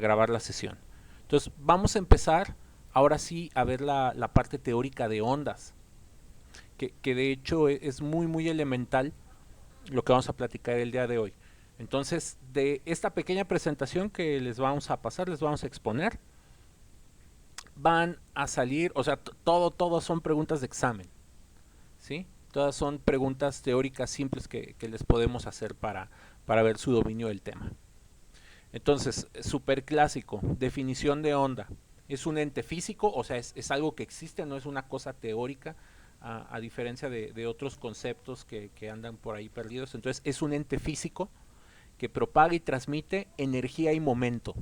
grabar la sesión. Entonces vamos a empezar ahora sí a ver la parte teórica de ondas, que de hecho es muy elemental lo que vamos a platicar el día de hoy. Entonces, de esta pequeña presentación que les vamos a pasar, les vamos a exponer, van a salir, o sea, todo son preguntas de examen, ¿sí? Todas son preguntas teóricas simples que les podemos hacer para ver su dominio del tema. Entonces, súper clásico, definición de onda. Es un ente físico, o sea, es algo que existe, no es una cosa teórica, a diferencia de otros conceptos que andan por ahí perdidos. Entonces, es un ente físico que propaga y transmite energía y momento.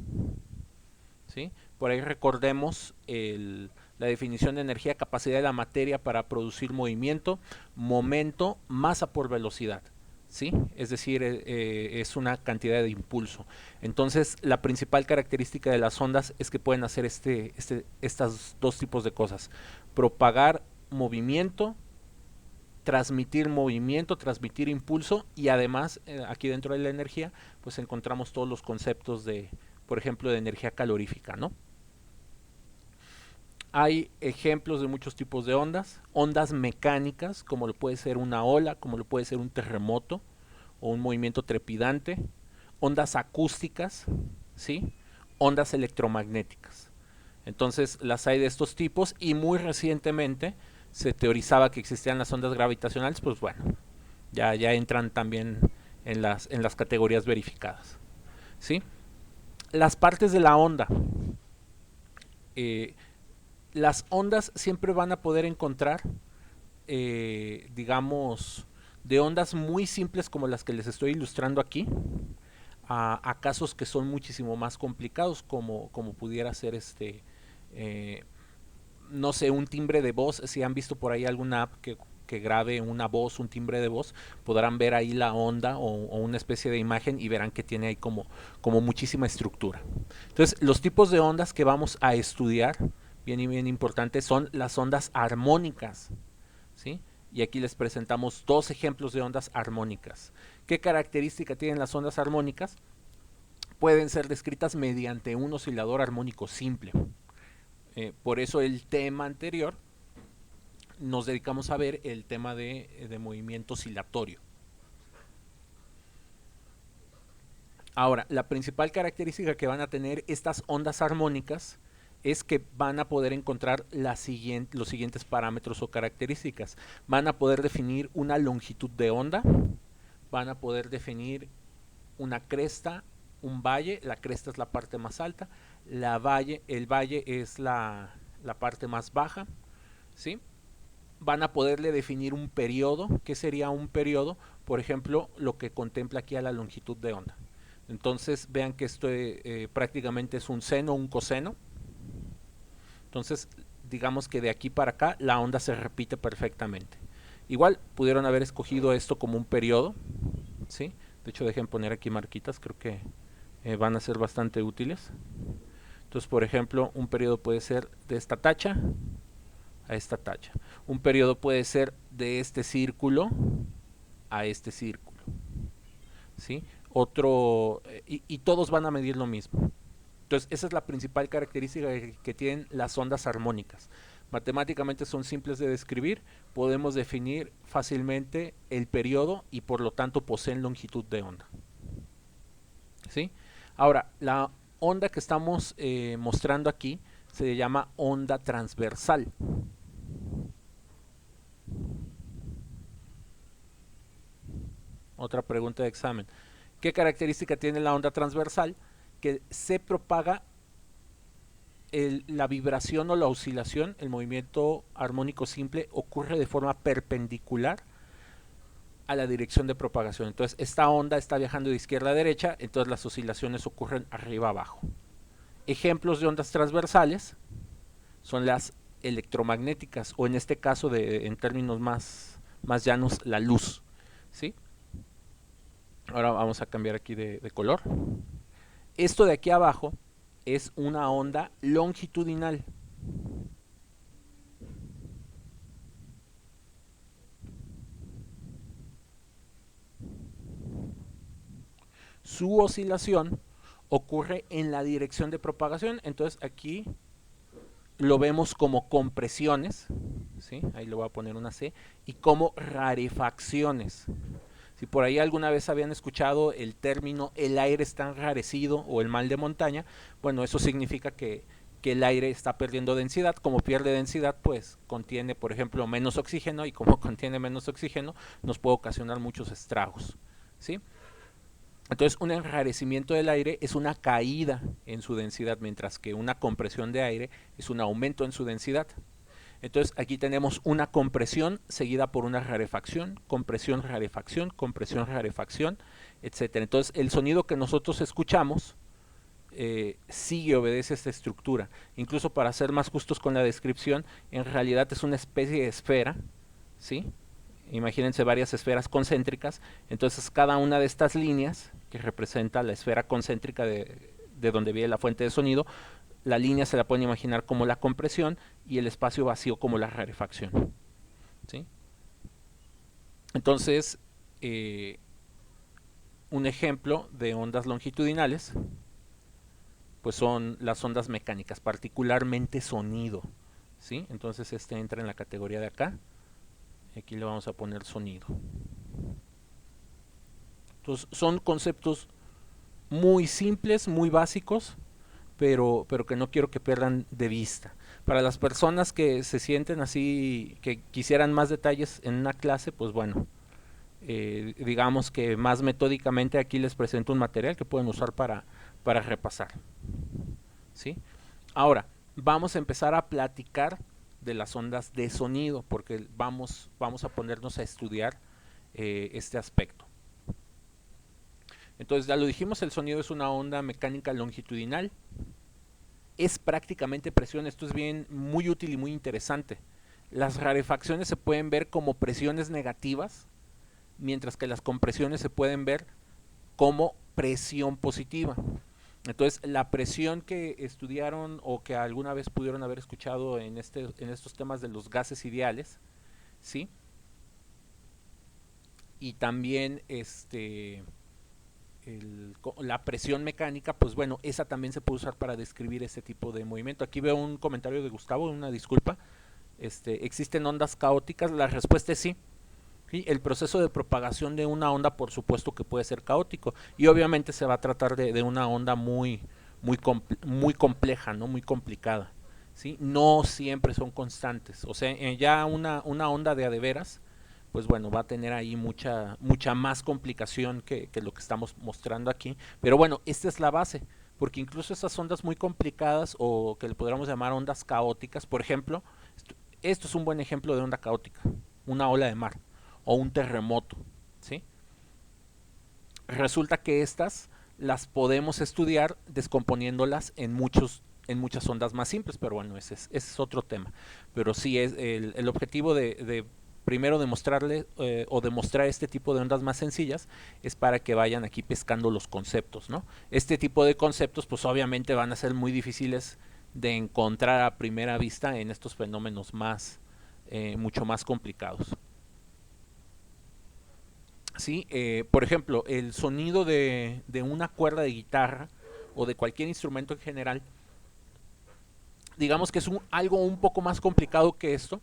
¿Sí? Por ahí recordemos la definición de energía, capacidad de la materia para producir movimiento, momento, masa por velocidad. ¿Sí? Es decir, es una cantidad de impulso. Entonces, la principal característica de las ondas es que pueden hacer estas dos tipos de cosas. Propagar movimiento, transmitir impulso y además aquí dentro de la energía pues encontramos todos los conceptos de, por ejemplo, de energía calorífica, ¿no? Hay ejemplos de muchos tipos de ondas, ondas mecánicas, como lo puede ser una ola, como lo puede ser un terremoto o un movimiento trepidante, ondas acústicas, ¿sí? Ondas electromagnéticas. Entonces las hay de estos tipos y muy recientemente se teorizaba que existían las ondas gravitacionales, pues bueno, ya entran también en las categorías verificadas, ¿sí? Las partes de la onda. Eh, las ondas siempre van a poder encontrar, digamos, de ondas muy simples como las que les estoy ilustrando aquí, a casos que son muchísimo más complicados, como pudiera ser eh, no sé, un timbre de voz. Si han visto por ahí alguna app que grabe una voz, un timbre de voz, podrán ver ahí la onda o una especie de imagen y verán que tiene ahí como muchísima estructura. Entonces, los tipos de ondas que vamos a estudiar, bien y bien importantes, son las ondas armónicas, ¿sí? Y aquí les presentamos dos ejemplos de ondas armónicas. ¿Qué característica tienen las ondas armónicas? Pueden ser descritas mediante un oscilador armónico simple. Por eso el tema anterior nos dedicamos a ver el tema de movimiento oscilatorio. Ahora, la principal característica que van a tener estas ondas armónicas es que van a poder encontrar los siguientes parámetros o características. Van a poder definir una longitud de onda, van a poder definir una cresta, un valle. La cresta es la parte más alta, el valle es la parte más baja, ¿sí? Van a poderle definir un periodo. ¿Qué sería un periodo? Por ejemplo, lo que contempla aquí a la longitud de onda. Entonces vean que esto prácticamente es un seno, un coseno. Entonces digamos que de aquí para acá la onda se repite perfectamente. Igual pudieron haber escogido esto como un periodo, ¿sí? De hecho dejen poner aquí marquitas, creo que van a ser bastante útiles. Entonces, por ejemplo, un periodo puede ser de esta tacha a esta tacha. Un periodo puede ser de este círculo a este círculo, ¿sí? Y todos van a medir lo mismo. Entonces, esa es la principal característica que tienen las ondas armónicas. Matemáticamente son simples de describir, podemos definir fácilmente el periodo y por lo tanto poseen longitud de onda, ¿sí? Ahora, la onda que estamos mostrando aquí se llama onda transversal. Otra pregunta de examen. ¿Qué característica tiene la onda transversal? Que se propaga la vibración o la oscilación, el movimiento armónico simple, ocurre de forma perpendicular a la dirección de propagación. Entonces, esta onda está viajando de izquierda a derecha, entonces las oscilaciones ocurren arriba abajo. Ejemplos de ondas transversales son las electromagnéticas, o en este caso, en términos más llanos, la luz, ¿sí? Ahora vamos a cambiar aquí de color. Esto de aquí abajo es una onda longitudinal. Su oscilación ocurre en la dirección de propagación. Entonces aquí lo vemos como compresiones, ¿sí? Ahí le voy a poner una C, y como rarefacciones. Si por ahí alguna vez habían escuchado el término el aire está enrarecido o el mal de montaña, bueno, eso significa que el aire está perdiendo densidad. Como pierde densidad, pues contiene, por ejemplo, menos oxígeno, y como contiene menos oxígeno, nos puede ocasionar muchos estragos, ¿sí? Entonces, un enrarecimiento del aire es una caída en su densidad, mientras que una compresión de aire es un aumento en su densidad. Entonces, aquí tenemos una compresión seguida por una rarefacción, compresión, rarefacción, compresión, rarefacción, etcétera. Entonces, el sonido que nosotros escuchamos sigue, obedece esta estructura. Incluso para ser más justos con la descripción, en realidad es una especie de esfera, ¿sí? Imagínense varias esferas concéntricas. Entonces, cada una de estas líneas que representa la esfera concéntrica de donde viene la fuente de sonido, la línea se la pueden imaginar como la compresión y el espacio vacío como la rarefacción, ¿sí? Entonces, un ejemplo de ondas longitudinales pues son las ondas mecánicas, particularmente sonido, ¿sí? Entonces este entra en la categoría de acá. Aquí le vamos a poner sonido. Entonces son conceptos muy simples, muy básicos, pero que no quiero que pierdan de vista. Para las personas que se sienten así, que quisieran más detalles en una clase, pues bueno, digamos que más metódicamente aquí les presento un material que pueden usar para repasar, ¿sí? Ahora, vamos a empezar a platicar de las ondas de sonido, porque vamos a ponernos a estudiar este aspecto. Entonces, ya lo dijimos, el sonido es una onda mecánica longitudinal. Es prácticamente presión. Esto es bien, muy útil y muy interesante. Las rarefacciones se pueden ver como presiones negativas, mientras que las compresiones se pueden ver como presión positiva. Entonces, la presión que estudiaron o que alguna vez pudieron haber escuchado en estos temas de los gases ideales, ¿sí? Y también la presión mecánica, pues bueno, esa también se puede usar para describir este tipo de movimiento. Aquí veo un comentario de Gustavo, una disculpa. ¿Existen ondas caóticas? La respuesta es sí. ¿Sí? El proceso de propagación de una onda, por supuesto que puede ser caótico, y obviamente se va a tratar de una onda muy compleja, ¿no? Muy complicada, ¿sí? No siempre son constantes. O sea, ya una onda de a de veras, pues bueno, va a tener ahí mucha más complicación que lo que estamos mostrando aquí. Pero bueno, esta es la base, porque incluso esas ondas muy complicadas, o que le podríamos llamar ondas caóticas, por ejemplo, esto es un buen ejemplo de onda caótica, una ola de mar o un terremoto, ¿sí? Resulta que estas las podemos estudiar descomponiéndolas en muchas ondas más simples, pero bueno, ese es otro tema. Pero sí, es el objetivo de primero demostrarle o demostrar este tipo de ondas más sencillas es para que vayan aquí pescando los conceptos, ¿no? Este tipo de conceptos pues obviamente van a ser muy difíciles de encontrar a primera vista en estos fenómenos mucho más complicados. ¿Sí? Por ejemplo, el sonido de una cuerda de guitarra o de cualquier instrumento en general, digamos que es algo un poco más complicado que esto,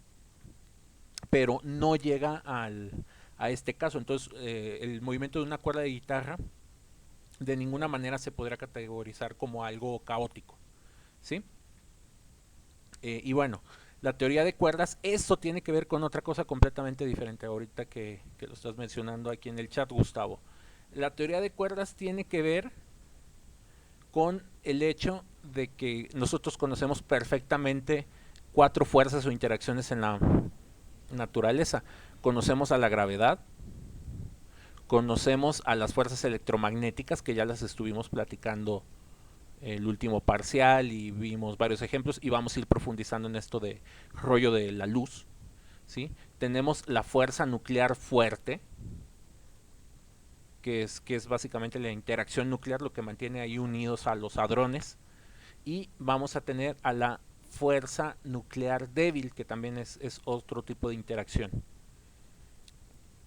pero no llega a este caso. Entonces, el movimiento de una cuerda de guitarra de ninguna manera se podrá categorizar como algo caótico, ¿sí? Y bueno, la teoría de cuerdas, esto tiene que ver con otra cosa completamente diferente ahorita que lo estás mencionando aquí en el chat, Gustavo. La teoría de cuerdas tiene que ver con el hecho de que nosotros conocemos perfectamente cuatro fuerzas o interacciones en la naturaleza. Conocemos a la gravedad, conocemos a las fuerzas electromagnéticas, que ya las estuvimos platicando el último parcial y vimos varios ejemplos, y vamos a ir profundizando en esto de rollo de la luz, ¿sí? Tenemos la fuerza nuclear fuerte, que es básicamente la interacción nuclear, lo que mantiene ahí unidos a los hadrones, y vamos a tener a la fuerza nuclear débil, que también es otro tipo de interacción.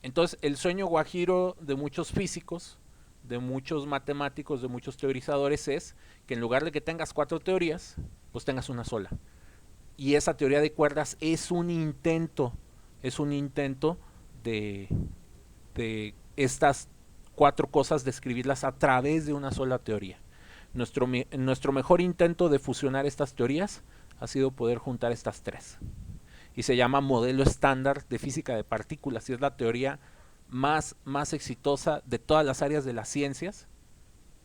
Entonces, el sueño guajiro de muchos físicos de muchos matemáticos, de muchos teorizadores, es que en lugar de que tengas 4 teorías, pues tengas una sola. Y esa teoría de cuerdas es un intento de, de estas 4 cosas, describirlas a través de una sola teoría. Nuestro mejor intento de fusionar estas teorías ha sido poder juntar estas 3. Y se llama modelo estándar de física de partículas, y es la teoría más exitosa de todas las áreas de las ciencias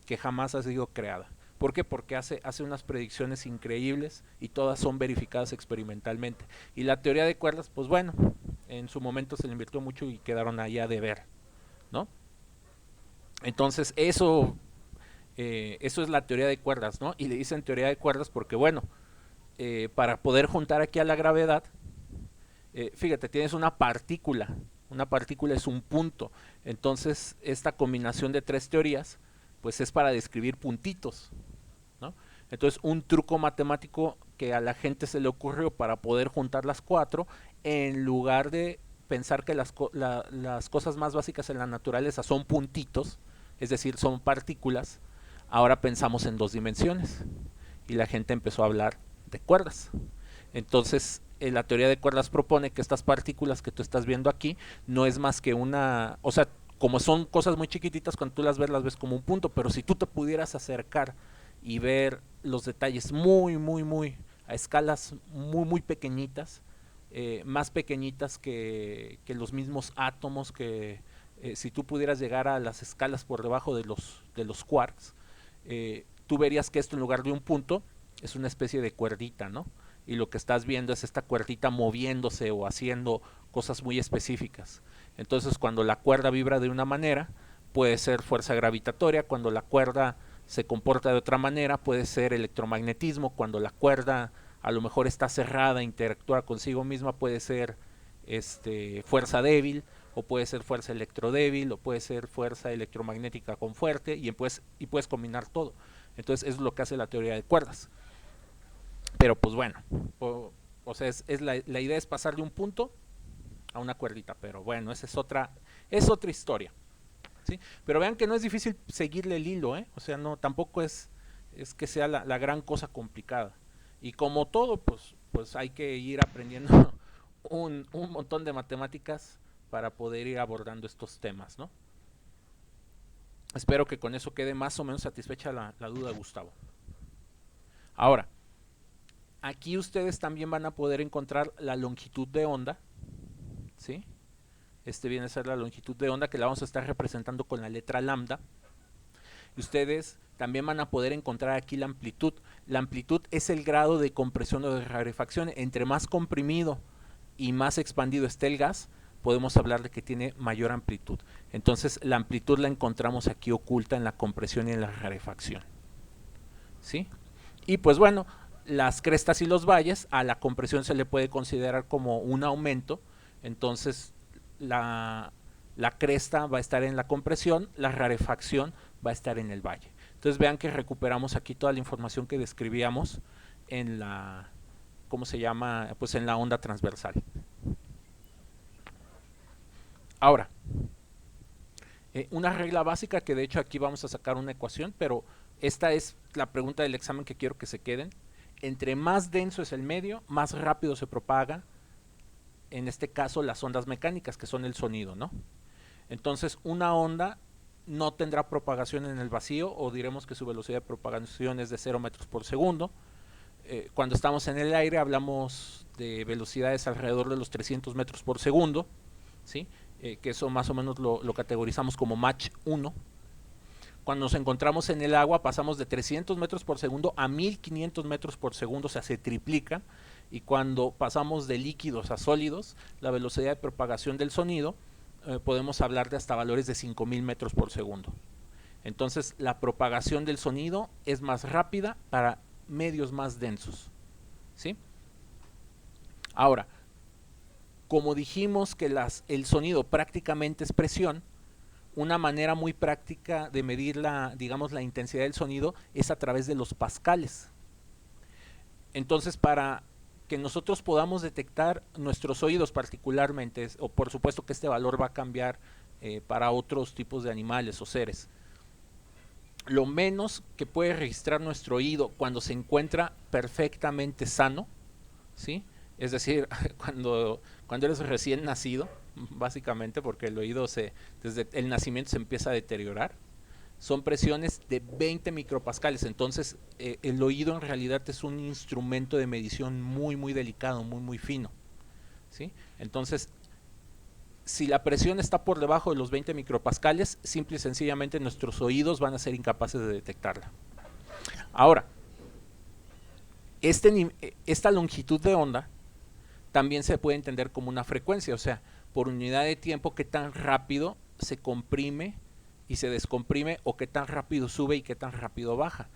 que jamás ha sido creada. ¿Por qué? Porque hace unas predicciones increíbles y todas son verificadas experimentalmente. Y la teoría de cuerdas, pues bueno, en su momento se le invirtió mucho y quedaron ahí a deber, ¿no? Entonces eso es la teoría de cuerdas, ¿no? Y le dicen teoría de cuerdas porque, bueno, para poder juntar aquí a la gravedad, fíjate, tienes una partícula es un punto, entonces esta combinación de 3 teorías, pues es para describir puntitos, ¿no? Entonces un truco matemático que a la gente se le ocurrió para poder juntar las 4, en lugar de pensar que las cosas más básicas en la naturaleza son puntitos, es decir, son partículas, ahora pensamos en 2 dimensiones y la gente empezó a hablar de cuerdas. Entonces la teoría de cuerdas propone que estas partículas que tú estás viendo aquí no es más que una, o sea, como son cosas muy chiquititas, cuando tú las ves como un punto, pero si tú te pudieras acercar y ver los detalles muy a escalas muy pequeñitas, más pequeñitas que los mismos átomos, que si tú pudieras llegar a las escalas por debajo de los quarks, tú verías que esto, en lugar de un punto, es una especie de cuerdita, ¿no? Y lo que estás viendo es esta cuerdita moviéndose o haciendo cosas muy específicas. Entonces, cuando la cuerda vibra de una manera, puede ser fuerza gravitatoria; cuando la cuerda se comporta de otra manera, puede ser electromagnetismo; cuando la cuerda a lo mejor está cerrada, interactúa consigo misma, puede ser fuerza débil, o puede ser fuerza electrodébil, o puede ser fuerza electromagnética con fuerte, y puedes combinar todo. Entonces, es lo que hace la teoría de cuerdas. Pero pues bueno, o sea, la idea es pasar de un punto a una cuerdita, pero bueno, esa es otra historia, ¿sí? Pero vean que no es difícil seguirle el hilo, ¿eh? O sea, no, tampoco es que sea la gran cosa complicada. Y como todo, pues hay que ir aprendiendo un montón de matemáticas para poder ir abordando estos temas, ¿no? Espero que con eso quede más o menos satisfecha la duda de Gustavo. Ahora, aquí ustedes también van a poder encontrar la longitud de onda, ¿sí? Viene a ser la longitud de onda, que la vamos a estar representando con la letra lambda. Y ustedes también van a poder encontrar aquí la amplitud. La amplitud es el grado de compresión o de rarefacción. Entre más comprimido y más expandido esté el gas, podemos hablar de que tiene mayor amplitud. Entonces la amplitud la encontramos aquí oculta en la compresión y en la rarefacción, ¿sí? Y pues bueno, las crestas y los valles, a la compresión se le puede considerar como un aumento. Entonces la cresta va a estar en la compresión, la rarefacción va a estar en el valle. Entonces vean que recuperamos aquí toda la información que describíamos en la, ¿cómo se llama? Pues en la onda transversal. Ahora, una regla básica, que de hecho aquí vamos a sacar una ecuación, pero esta es la pregunta del examen que quiero que se queden. Entre más denso es el medio, más rápido se propaga, en este caso, las ondas mecánicas, que son el sonido, ¿no? Entonces, una onda no tendrá propagación en el vacío, o diremos que su velocidad de propagación es de 0 metros por segundo. Cuando estamos en el aire hablamos de velocidades alrededor de los 300 metros por segundo, ¿sí? Que eso más o menos lo categorizamos como Mach 1. Cuando nos encontramos en el agua pasamos de 300 metros por segundo a 1500 metros por segundo, o sea, se triplica. Y cuando pasamos de líquidos a sólidos, la velocidad de propagación del sonido podemos hablar de hasta valores de 5000 metros por segundo. Entonces la propagación del sonido es más rápida para medios más densos, ¿sí? Ahora, como dijimos que el sonido prácticamente es presión, una manera muy práctica de medir la intensidad del sonido es a través de los pascales. Entonces, para que nosotros podamos detectar nuestros oídos particularmente, o por supuesto que este valor va a cambiar para otros tipos de animales o seres, lo menos que puede registrar nuestro oído cuando se encuentra perfectamente sano, ¿sí? Es decir, cuando eres recién nacido, básicamente, porque el oído desde el nacimiento se empieza a deteriorar, son presiones de 20 micropascales. Entonces, el oído en realidad es un instrumento de medición muy, muy delicado, muy, muy fino, ¿sí? Entonces, si la presión está por debajo de los 20 micropascales, simple y sencillamente nuestros oídos van a ser incapaces de detectarla. Ahora, esta longitud de onda también se puede entender como una frecuencia, o sea, por unidad de tiempo, qué tan rápido se comprime y se descomprime, o qué tan rápido sube y qué tan rápido baja.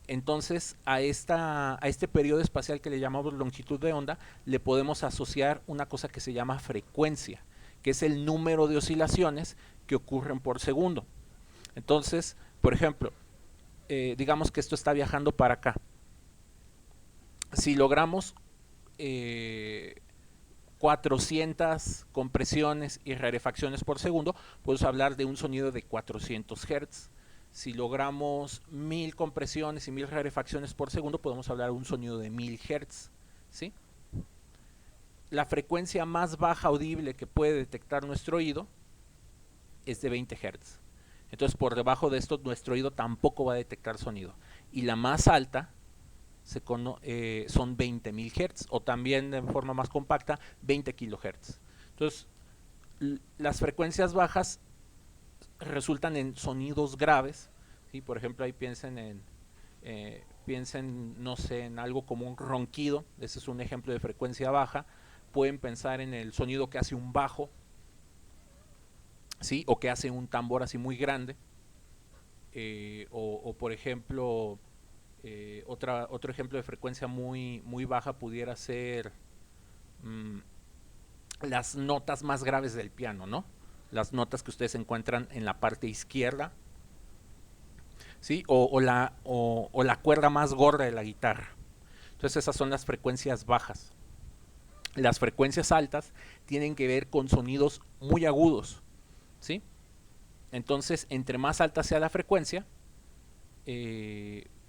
Entonces, a este periodo espacial que le llamamos longitud de onda, le podemos asociar una cosa que se llama frecuencia, que es el número de oscilaciones que ocurren por segundo. Entonces, por ejemplo, digamos que esto está viajando para acá. Si logramos 400 compresiones y rarefacciones por segundo, podemos hablar de un sonido de 400 Hz. Si logramos 1000 compresiones y 1000 rarefacciones por segundo, podemos hablar de un sonido de 1000 Hz. ¿Sí? La frecuencia más baja audible que puede detectar nuestro oído es de 20 Hz. Entonces, por debajo de esto, nuestro oído tampoco va a detectar sonido. Y la más alta son 20.000 Hz, o también de forma más compacta 20 kHz. Entonces, las frecuencias bajas resultan en sonidos graves, ¿sí? Por ejemplo, ahí piensen, no sé, en algo como un ronquido. Ese es un ejemplo de frecuencia baja. Pueden pensar en el sonido que hace un bajo, ¿sí? O que hace un tambor así muy grande, o por ejemplo, otro ejemplo de frecuencia muy, muy baja pudiera ser mmm, las notas más graves del piano, ¿no? Las notas que ustedes encuentran en la parte izquierda, ¿sí? O la cuerda más gorda de la guitarra. Entonces esas son las frecuencias bajas. Las frecuencias altas tienen que ver con sonidos muy agudos, ¿sí? Entonces, entre más alta sea la frecuencia,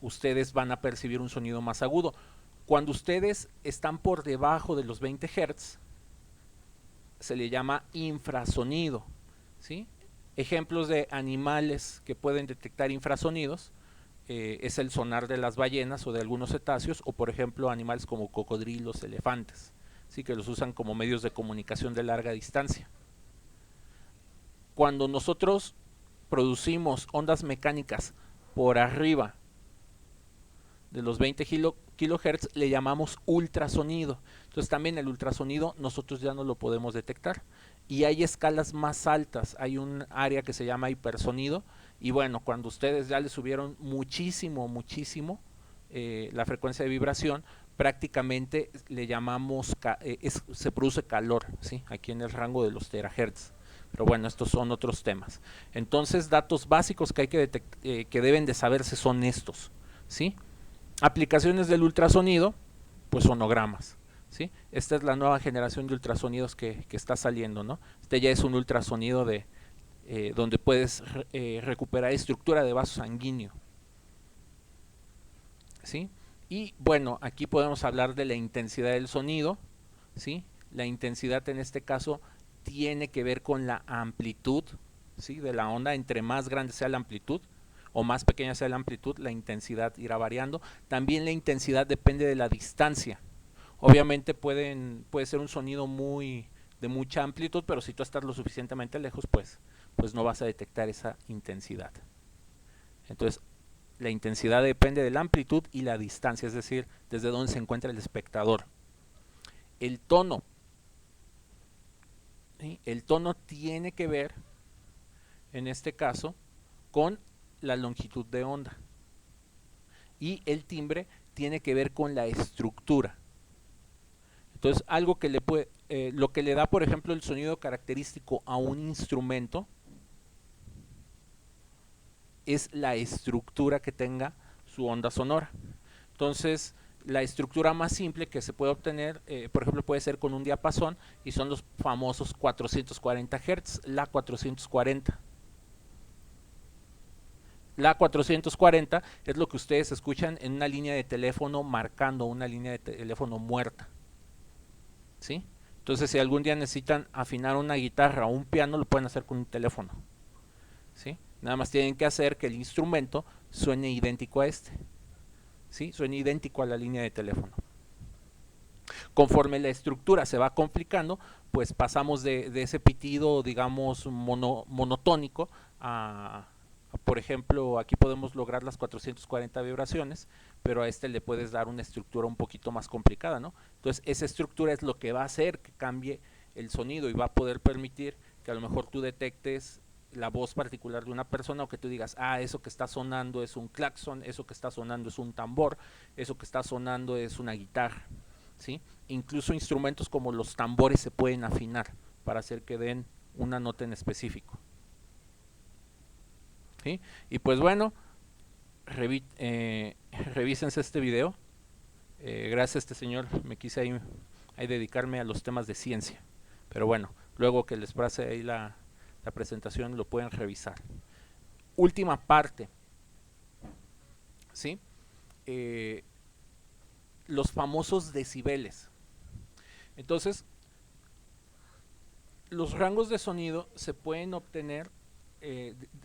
ustedes van a percibir un sonido más agudo. Cuando ustedes están por debajo de los 20 Hz, se le llama infrasonido, ¿sí? Ejemplos de animales que pueden detectar infrasonidos es el sonar de las ballenas o de algunos cetáceos, o por ejemplo animales como cocodrilos, elefantes, ¿sí? Que los usan como medios de comunicación de larga distancia. Cuando nosotros producimos ondas mecánicas por arriba de los 20 kHz, le llamamos ultrasonido. Entonces también el ultrasonido nosotros ya no lo podemos detectar. Y hay escalas más altas, hay un área que se llama hipersonido, y bueno, cuando ustedes ya le subieron muchísimo, muchísimo la frecuencia de vibración, prácticamente le llamamos, se produce calor, ¿sí? Aquí en el rango de los terahertz. Pero bueno, estos son otros temas. Entonces, datos básicos que hay que deben de saberse son estos, ¿sí? Aplicaciones del ultrasonido, pues sonogramas, ¿sí? Esta es la nueva generación de ultrasonidos que está saliendo, ¿no? Este ya es un ultrasonido donde puedes recuperar estructura de vaso sanguíneo, ¿sí? Y bueno, aquí podemos hablar de la intensidad del sonido, ¿sí? La intensidad en este caso tiene que ver con la amplitud, ¿sí? De la onda. Entre más grande sea la amplitud o más pequeña sea la amplitud, la intensidad irá variando. También la intensidad depende de la distancia. Obviamente puede ser un sonido de mucha amplitud, pero si tú estás lo suficientemente lejos, pues no vas a detectar esa intensidad. Entonces, la intensidad depende de la amplitud y la distancia, es decir, desde donde se encuentra el espectador. El tono. ¿Sí? El tono tiene que ver, en este caso, con la longitud de onda. Y el timbre tiene que ver con la estructura. Entonces, algo que lo que le da, por ejemplo, el sonido característico a un instrumento es la estructura que tenga su onda sonora. Entonces, la estructura más simple que se puede obtener, por ejemplo, puede ser con un diapasón, y son los famosos 440 Hz, la 440. La 440 es lo que ustedes escuchan en una línea de teléfono marcando una línea de teléfono muerta, ¿sí? Entonces, si algún día necesitan afinar una guitarra o un piano, lo pueden hacer con un teléfono, ¿sí? Nada más tienen que hacer que el instrumento suene idéntico a este, ¿sí? Suene idéntico a la línea de teléfono. Conforme la estructura se va complicando, pues pasamos de ese pitido, digamos, monotónico por ejemplo, aquí podemos lograr las 440 vibraciones, pero a este le puedes dar una estructura un poquito más complicada, ¿no? Entonces, esa estructura es lo que va a hacer que cambie el sonido y va a poder permitir que a lo mejor tú detectes la voz particular de una persona, o que tú digas, ah, eso que está sonando es un claxon, eso que está sonando es un tambor, eso que está sonando es una guitarra, ¿sí? Incluso instrumentos como los tambores se pueden afinar para hacer que den una nota en específico, ¿sí? Y pues bueno, revísense este video. Gracias a este señor me quise ahí dedicarme a los temas de ciencia, pero bueno, luego que les pase ahí la presentación lo pueden revisar. Última parte, ¿sí? Los famosos decibeles. Entonces, los rangos de sonido se pueden obtener,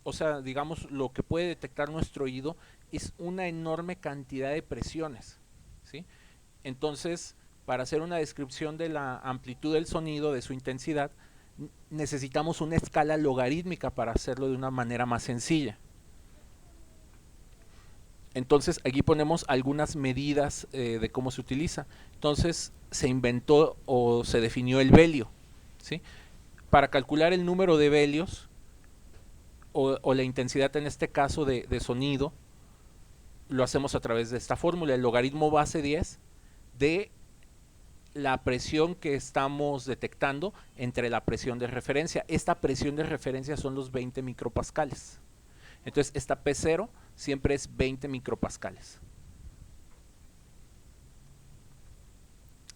o sea, digamos, lo que puede detectar nuestro oído es una enorme cantidad de presiones, ¿sí? Entonces, para hacer una descripción de la amplitud del sonido, de su intensidad, necesitamos una escala logarítmica para hacerlo de una manera más sencilla. Entonces, aquí ponemos algunas medidas de cómo se utiliza. Entonces, se inventó o se definió el velio, ¿sí? Para calcular el número de velios o la intensidad en este caso de sonido, lo hacemos a través de esta fórmula, el logaritmo base 10 de la presión que estamos detectando entre la presión de referencia. Esta presión de referencia son los 20 micropascales. Entonces, esta P0 siempre es 20 micropascales,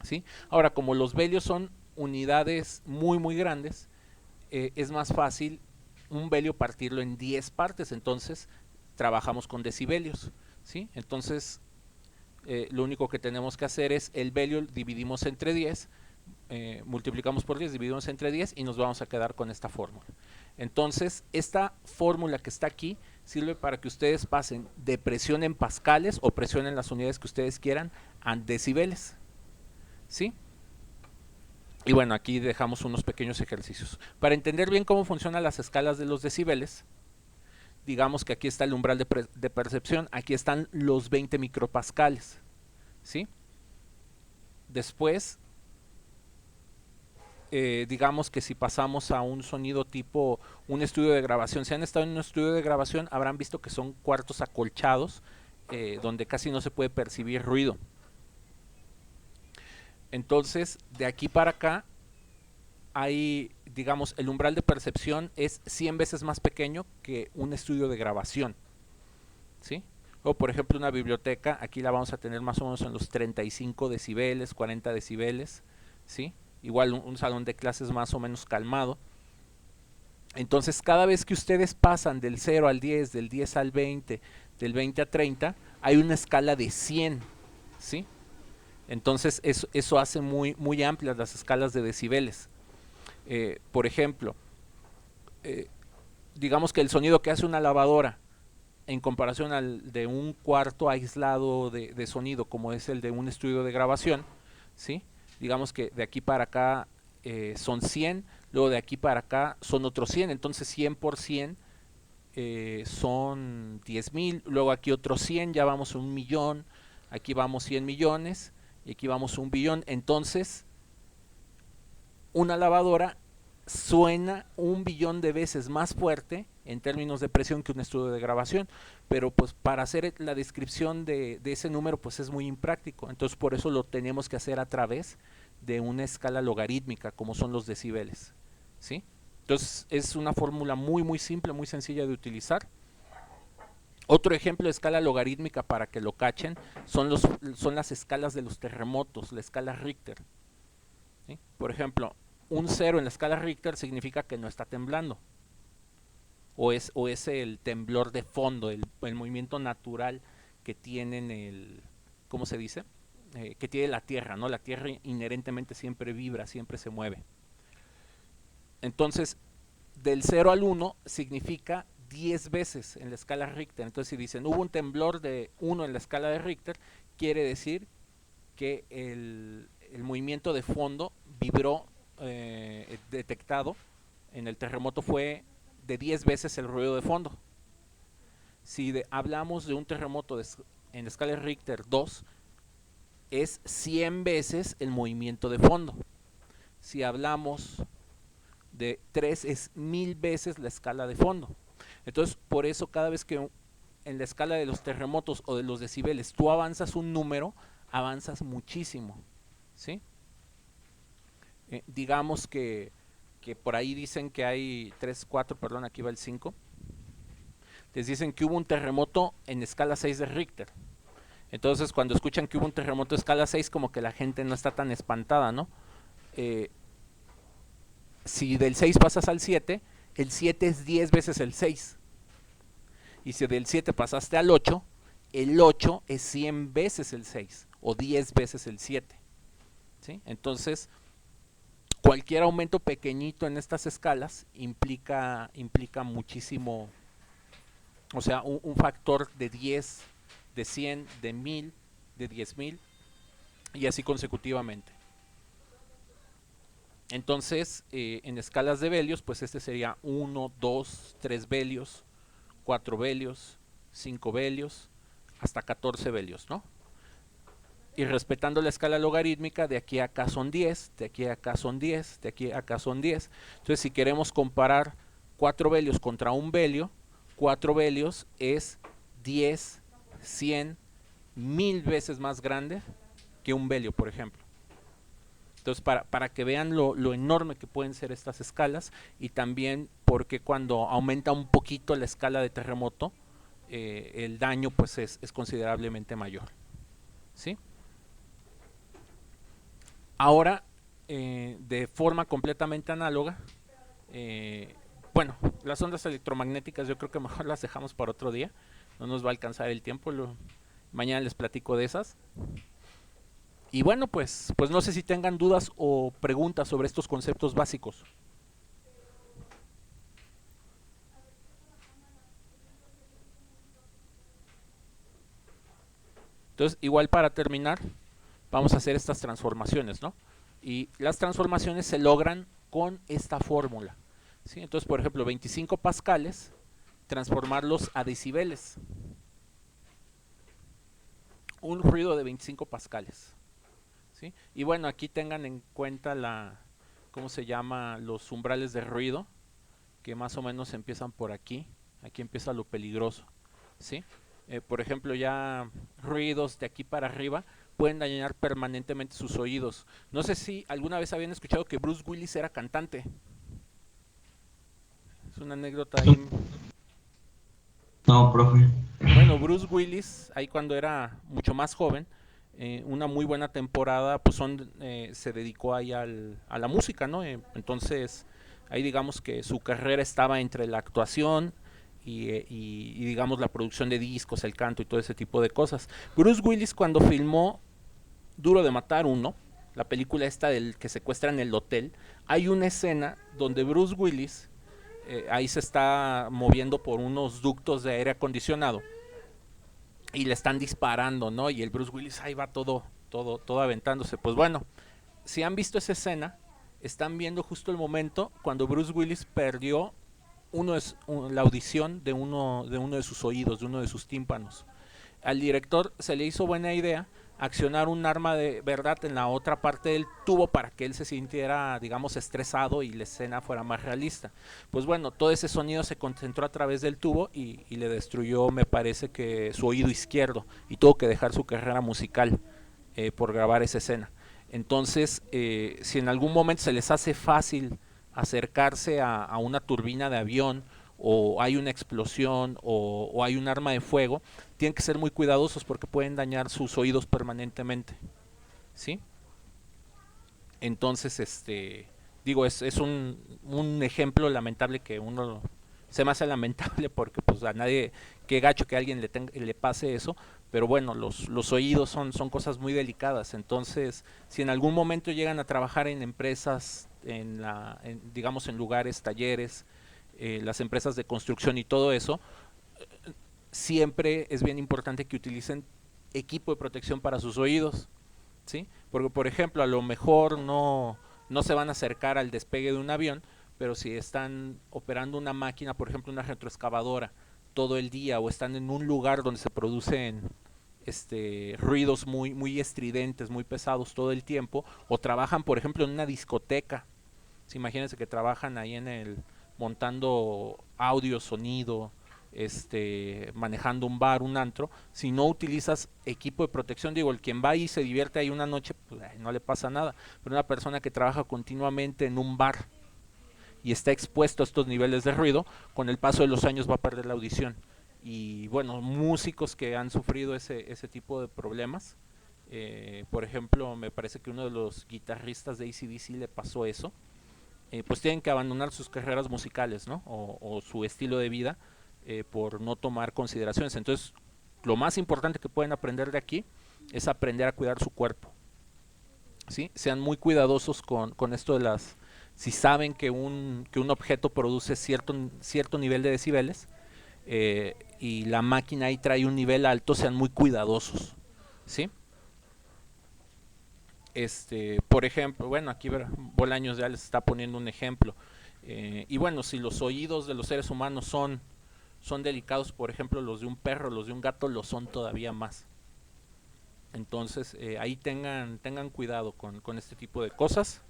¿sí? Ahora, como los velios son unidades muy grandes, es más fácil un velio partirlo en 10 partes, entonces trabajamos con decibelios, ¿sí? Entonces, lo único que tenemos que hacer es el velio dividimos entre 10, multiplicamos por 10, dividimos entre 10 y nos vamos a quedar con esta fórmula. Entonces, esta fórmula que está aquí sirve para que ustedes pasen de presión en pascales o presión en las unidades que ustedes quieran a decibeles, ¿sí? Y bueno, aquí dejamos unos pequeños ejercicios. Para entender bien cómo funcionan las escalas de los decibeles, digamos que aquí está el umbral de percepción, aquí están los 20 micropascales, ¿sí? Después, digamos que si pasamos a un sonido tipo un estudio de grabación, si han estado en un estudio de grabación habrán visto que son cuartos acolchados, donde casi no se puede percibir ruido. Entonces, de aquí para acá, hay, digamos, el umbral de percepción es 100 veces más pequeño que un estudio de grabación, ¿sí? O por ejemplo una biblioteca, aquí la vamos a tener más o menos en los 35 decibeles, 40 decibeles, ¿sí? Igual un salón de clases más o menos calmado. Entonces, cada vez que ustedes pasan del 0 al 10, del 10 al 20, del 20 a 30, hay una escala de 100, ¿sí? Entonces, eso hace muy amplias las escalas de decibeles. Por ejemplo, digamos que el sonido que hace una lavadora en comparación al de un cuarto aislado de sonido como es el de un estudio de grabación, ¿sí? Digamos que de aquí para acá son 100, luego de aquí para acá son otros 100, entonces 100 por 100 son 10,000, luego aquí otros 100, ya vamos a 1,000,000, aquí vamos 100 millones y aquí vamos a 1,000,000,000, entonces una lavadora suena 1,000,000,000 de veces más fuerte en términos de presión que un estudio de grabación, pero pues para hacer la descripción de ese número pues es muy impráctico, entonces por eso lo tenemos que hacer a través de una escala logarítmica como son los decibeles, ¿sí? Entonces es una fórmula muy simple, muy sencilla de utilizar. Otro ejemplo de escala logarítmica para que lo cachen son las escalas de los terremotos, la escala Richter, ¿sí? Por ejemplo, un 0 en la escala Richter significa que no está temblando. o es el temblor de fondo, el movimiento natural que tienen ¿cómo se dice? Que tiene la Tierra, ¿no? La Tierra inherentemente siempre vibra, siempre se mueve. Entonces, del 0 al 1 significa 10 veces en la escala Richter. Entonces, si dicen hubo un temblor de 1 en la escala de Richter, quiere decir que el movimiento de fondo vibró, detectado en el terremoto fue de 10 veces el ruido de fondo. Si hablamos de un terremoto en la escala de Richter 2, es 100 veces el movimiento de fondo. Si hablamos de 3, es 1000 veces la escala de fondo. Entonces, por eso cada vez que en la escala de los terremotos o de los decibeles tú avanzas un número, avanzas muchísimo, ¿sí? Digamos que por ahí dicen que hay 3, 4, perdón, aquí va el 5. Les dicen que hubo un terremoto en escala 6 de Richter. Entonces, cuando escuchan que hubo un terremoto de escala 6, como que la gente no está tan espantada, ¿no? Si del 6 pasas al 7, el 7 es 10 veces el 6. Y si del 7 pasaste al 8, el 8 es 100 veces el 6 o 10 veces el 7. ¿Sí? Entonces, cualquier aumento pequeñito en estas escalas implica muchísimo, o sea, un factor de 10, de 100, de 1000, de 10,000 y así consecutivamente. Entonces, en escalas de velios, pues este sería 1, 2, 3 velios, 4 velios, 5 velios, hasta 14 velios, ¿no? Y respetando la escala logarítmica, de aquí a acá son 10, de aquí a acá son 10, de aquí a acá son 10. Entonces, si queremos comparar 4 velios contra un velio, 4 velios es 10, 100, 1000 veces más grande que un velio, por ejemplo. Entonces, para que vean lo enorme que pueden ser estas escalas y también porque cuando aumenta un poquito la escala de terremoto, el daño pues es considerablemente mayor. ¿Sí? Ahora, de forma completamente análoga, bueno, las ondas electromagnéticas yo creo que mejor las dejamos para otro día, no nos va a alcanzar el tiempo, mañana les platico de esas. Y bueno, pues no sé si tengan dudas o preguntas sobre estos conceptos básicos. Entonces, igual para terminar, vamos a hacer estas transformaciones, ¿no? Y las transformaciones se logran con esta fórmula. ¿Sí? Entonces, por ejemplo, 25 pascales, transformarlos a decibeles. Un ruido de 25 pascales. ¿Sí? Y bueno, aquí tengan en cuenta ¿cómo se llama? Los umbrales de ruido, que más o menos empiezan por aquí. Aquí empieza lo peligroso. ¿Sí? Por ejemplo, ya ruidos de aquí para arriba pueden dañar permanentemente sus oídos. No sé si alguna vez habían escuchado que Bruce Willis era cantante. Es una anécdota ahí. No, profe. Bueno, Bruce Willis, ahí cuando era mucho más joven, una muy buena temporada, pues se dedicó ahí a la música, ¿no? Entonces, ahí digamos que su carrera estaba entre la actuación y digamos la producción de discos, el canto y todo ese tipo de cosas. Bruce Willis cuando filmó Duro de Matar uno, la película esta del que secuestran el hotel, hay una escena donde Bruce Willis ahí se está moviendo por unos ductos de aire acondicionado y le están disparando, ¿no? Y el Bruce Willis ahí va todo aventándose. Pues bueno, si han visto esa escena, están viendo justo el momento cuando Bruce Willis perdió la audición de uno de sus oídos, de uno de sus tímpanos. Al director se le hizo buena idea accionar un arma de verdad en la otra parte del tubo para que él se sintiera, digamos, estresado y la escena fuera más realista. Pues bueno, todo ese sonido se concentró a través del tubo y le destruyó, me parece que su oído izquierdo, y tuvo que dejar su carrera musical por grabar esa escena. Entonces, si en algún momento se les hace fácil acercarse a una turbina de avión, o hay una explosión, o hay un arma de fuego, tienen que ser muy cuidadosos porque pueden dañar sus oídos permanentemente. ¿Sí? Entonces, digo, es un ejemplo lamentable que uno Se me hace lamentable porque pues a nadie, qué gacho que a alguien le pase eso, pero bueno, los oídos son cosas muy delicadas, entonces si en algún momento llegan a trabajar en empresas, digamos en lugares, talleres, las empresas de construcción y todo eso, siempre es bien importante que utilicen equipo de protección para sus oídos, ¿sí? Porque, por ejemplo, a lo mejor no se van a acercar al despegue de un avión, pero si están operando una máquina, por ejemplo, una retroexcavadora, todo el día, o están en un lugar donde se producen ruidos muy estridentes, muy pesados todo el tiempo, o trabajan, por ejemplo, en una discoteca. ¿Sí? Imagínense que trabajan ahí montando audio, sonido, manejando un bar, un antro. Si no utilizas equipo de protección, digo, el quien va y se divierte ahí una noche, pues no le pasa nada. Pero una persona que trabaja continuamente en un bar y está expuesto a estos niveles de ruido, con el paso de los años va a perder la audición. Y bueno, músicos que han sufrido ese tipo de problemas, por ejemplo, me parece que uno de los guitarristas de AC/DC le pasó eso, pues tienen que abandonar sus carreras musicales, ¿no? O su estilo de vida, por no tomar consideraciones. Entonces, lo más importante que pueden aprender de aquí es aprender a cuidar su cuerpo. ¿Sí? Sean muy cuidadosos con esto de las... Si saben que un objeto produce cierto nivel de decibeles, y la máquina ahí trae un nivel alto, sean muy cuidadosos. ¿Sí? Por ejemplo, bueno, aquí Bolaños ya les está poniendo un ejemplo. Y bueno, si los oídos de los seres humanos son delicados, por ejemplo, los de un perro, los de un gato lo son todavía más. Entonces, ahí tengan cuidado con este tipo de cosas.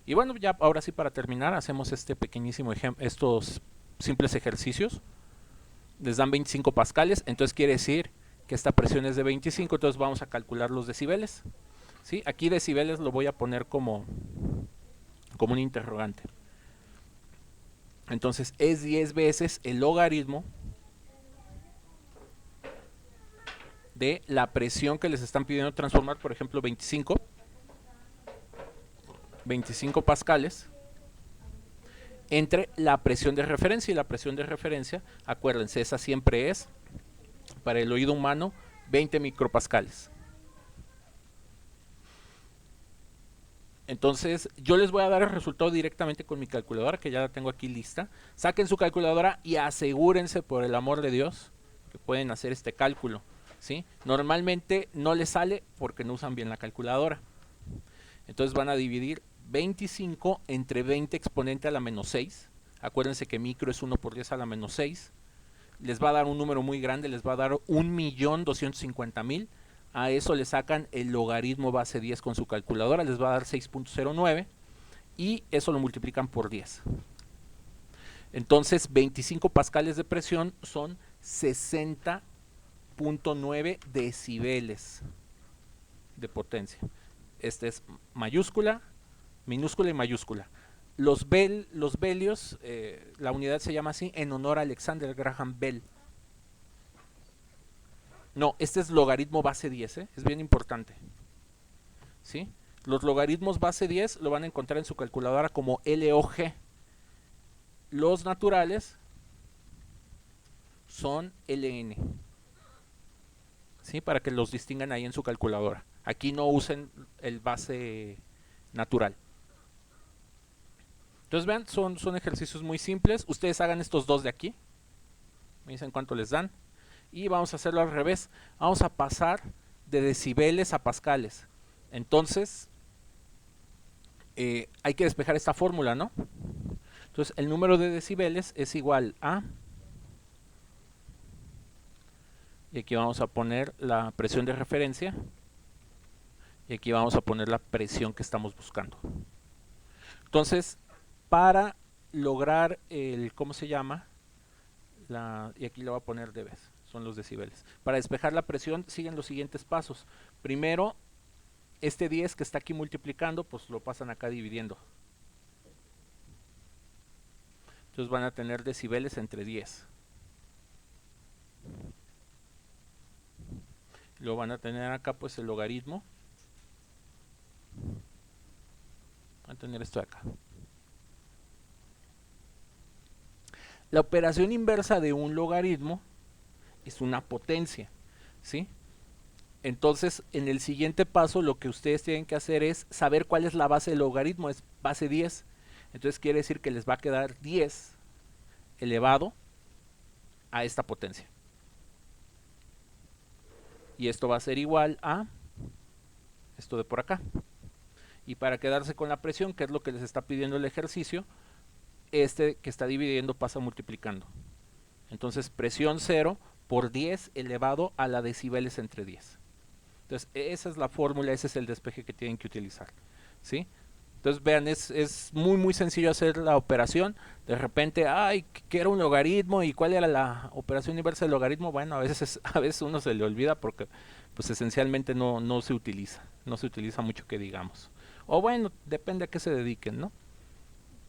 Y bueno, ya ahora sí para terminar, hacemos este pequeñísimo ejemplo, estos simples ejercicios. Les dan 25 pascales, entonces quiere decir que esta presión es de 25, entonces vamos a calcular los decibeles. ¿Sí? Aquí decibeles lo voy a poner como un interrogante. Entonces es 10 veces el logaritmo de la presión que les están pidiendo transformar, por ejemplo, 25 pascales, entre la presión de referencia. Y la presión de referencia, acuérdense, esa siempre es, para el oído humano, 20 micropascales. Entonces, yo les voy a dar el resultado directamente con mi calculadora, que ya la tengo aquí lista. Saquen su calculadora y asegúrense, por el amor de Dios, que pueden hacer este cálculo. ¿Sí? Normalmente no les sale porque no usan bien la calculadora. Entonces van a dividir 25 entre 20 exponente a la menos 6. Acuérdense que micro es 1 por 10 a la menos 6. Les va a dar un número muy grande, les va a dar 1.250.000. A eso le sacan el logaritmo base 10 con su calculadora, les va a dar 6.09 y eso lo multiplican por 10. Entonces 25 pascales de presión son 60.9 decibeles de potencia. Este es mayúscula, minúscula y mayúscula. Los belios, la unidad se llama así en honor a Alexander Graham Bell. No, este es logaritmo base 10, es bien importante. ¿Sí? Los logaritmos base 10 lo van a encontrar en su calculadora como LOG. Los naturales son LN. ¿Sí? Para que los distingan ahí en su calculadora. Aquí no usen el base natural. Entonces vean, son ejercicios muy simples. Ustedes hagan estos dos de aquí. Me dicen cuánto les dan. Y vamos a hacerlo al revés. Vamos a pasar de decibeles a pascales. Entonces, hay que despejar esta fórmula, ¿no? Entonces, el número de decibeles es igual a... Y aquí vamos a poner la presión de referencia. Y aquí vamos a poner la presión que estamos buscando. Entonces, para lograr el... ¿Cómo se llama? Y aquí le voy a poner dB. Son los decibeles. Para despejar la presión siguen los siguientes pasos. Primero, este 10 que está aquí multiplicando, pues lo pasan acá dividiendo. Entonces van a tener decibeles entre 10. Luego van a tener acá pues el logaritmo. Van a tener esto de acá. La operación inversa de un logaritmo es una potencia, ¿sí? Entonces, en el siguiente paso, lo que ustedes tienen que hacer es saber cuál es la base del logaritmo, es base 10. Entonces quiere decir que les va a quedar 10 elevado a esta potencia. Y esto va a ser igual a esto de por acá. Y para quedarse con la presión, que es lo que les está pidiendo el ejercicio, este que está dividiendo pasa multiplicando. Entonces, presión 0 por 10 elevado a la decibeles entre 10. Entonces, esa es la fórmula, ese es el despeje que tienen que utilizar, ¿sí? Entonces, vean, es muy sencillo hacer la operación. De repente, ay, ¿qué era un logaritmo? ¿Y cuál era la operación inversa del logaritmo? Bueno, a veces uno se le olvida porque pues esencialmente no se utiliza. No se utiliza mucho que digamos. O bueno, depende a qué se dediquen, ¿no?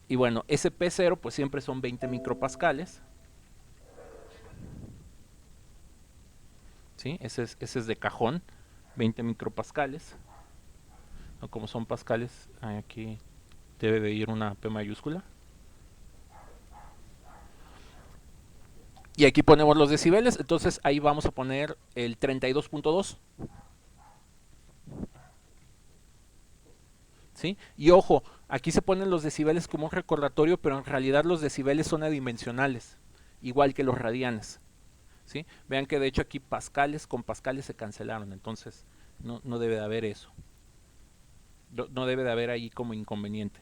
Y bueno, ese P0 pues siempre son 20 micropascales. ¿Sí? Ese es de cajón, 20 micropascales. No, como son pascales, aquí debe de ir una P mayúscula. Y aquí ponemos los decibeles, entonces ahí vamos a poner el 32.2. ¿Sí? Y ojo, aquí se ponen los decibeles como un recordatorio, pero en realidad los decibeles son adimensionales, igual que los radianes. ¿Sí? Vean que de hecho aquí pascales con pascales se cancelaron, entonces no debe de haber eso. No debe de haber ahí como inconveniente.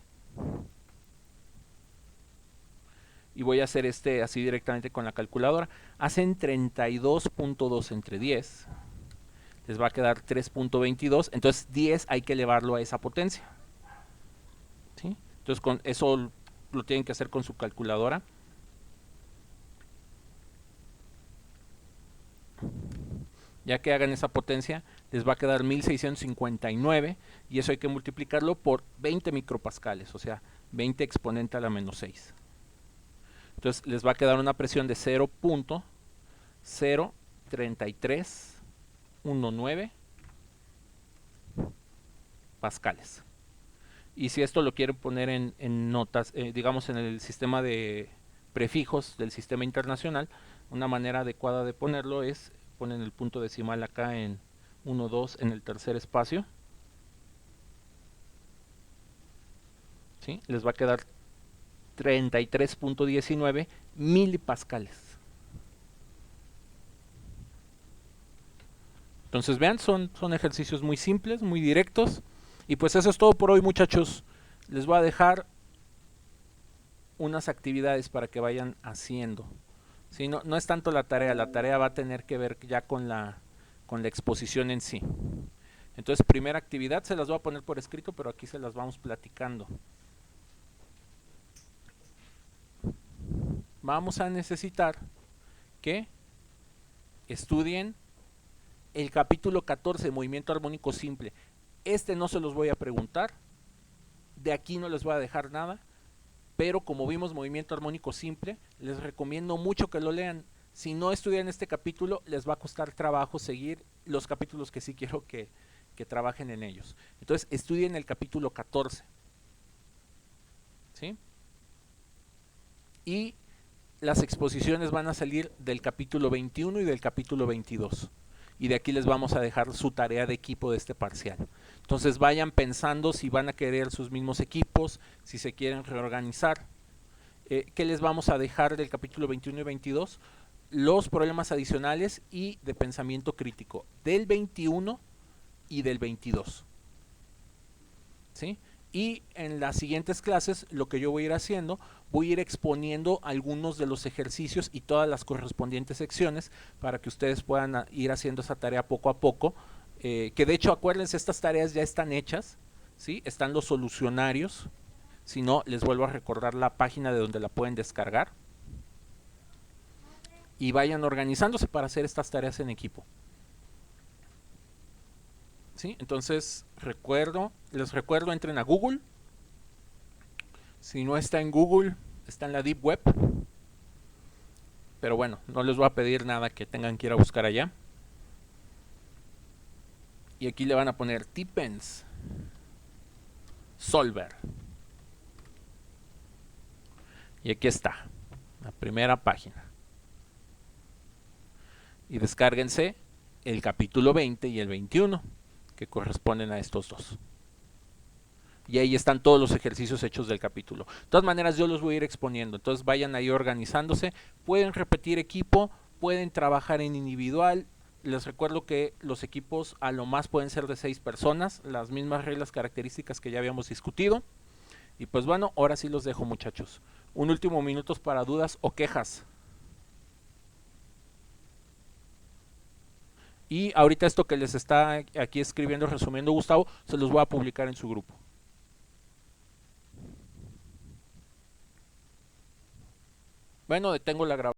Y voy a hacer así directamente con la calculadora. Hacen 32.2 entre 10. Les va a quedar 3.22. Entonces 10 hay que elevarlo a esa potencia. ¿Sí? Entonces con eso lo tienen que hacer con su calculadora. Ya que hagan esa potencia, les va a quedar 1659 y eso hay que multiplicarlo por 20 micropascales, o sea, 20 exponente a la menos 6. Entonces les va a quedar una presión de 0.03319 pascales. Y si esto lo quieren poner en notas, digamos en el sistema de prefijos del sistema internacional, una manera adecuada de ponerlo es ponen el punto decimal acá en 1, 2 en el tercer espacio. ¿Sí? Les va a quedar 33.19 milipascales. Entonces vean, son ejercicios muy simples, muy directos. Y pues eso es todo por hoy, muchachos. Les voy a dejar unas actividades para que vayan haciendo. ¿Sí? No es tanto la tarea va a tener que ver ya con la exposición en sí. Entonces, primera actividad se las voy a poner por escrito, pero aquí se las vamos platicando. Vamos a necesitar que estudien el capítulo 14, movimiento armónico simple. No se los voy a preguntar, de aquí no les voy a dejar nada, pero como vimos movimiento armónico simple, les recomiendo mucho que lo lean. Si no estudian este capítulo, les va a costar trabajo seguir los capítulos que sí quiero que trabajen en ellos. Entonces, estudien el capítulo 14. ¿Sí? Y las exposiciones van a salir del capítulo 21 y del capítulo 22. Y de aquí les vamos a dejar su tarea de equipo de este parcial. Entonces vayan pensando si van a querer sus mismos equipos, si se quieren reorganizar. ¿Qué les vamos a dejar del capítulo 21 y 22? Los problemas adicionales y de pensamiento crítico del 21 y del 22. ¿Sí? Y en las siguientes clases lo que yo voy a ir haciendo, voy a ir exponiendo algunos de los ejercicios y todas las correspondientes secciones para que ustedes puedan ir haciendo esa tarea poco a poco, que de hecho acuérdense, estas tareas ya están hechas, ¿sí? Están los solucionarios, si no les vuelvo a recordar la página de donde la pueden descargar y vayan organizándose para hacer estas tareas en equipo. ¿Sí? Entonces les recuerdo, entren a Google. Si no está en Google, está en la Deep Web. Pero bueno, no les voy a pedir nada que tengan que ir a buscar allá. Y aquí le van a poner Tipens Solver. Y aquí está. La primera página. Y descárguense el capítulo 20 y el 21, que corresponden a estos dos. Y ahí están todos los ejercicios hechos del capítulo. De todas maneras, yo los voy a ir exponiendo. Entonces vayan ahí organizándose. Pueden repetir equipo, pueden trabajar en individual. Les recuerdo que los equipos a lo más pueden ser de 6 personas. Las mismas reglas características que ya habíamos discutido. Y pues bueno, ahora sí los dejo, muchachos. Un último minuto para dudas o quejas. Y ahorita esto que les está aquí escribiendo, resumiendo Gustavo, se los voy a publicar en su grupo. Bueno, detengo la grabación.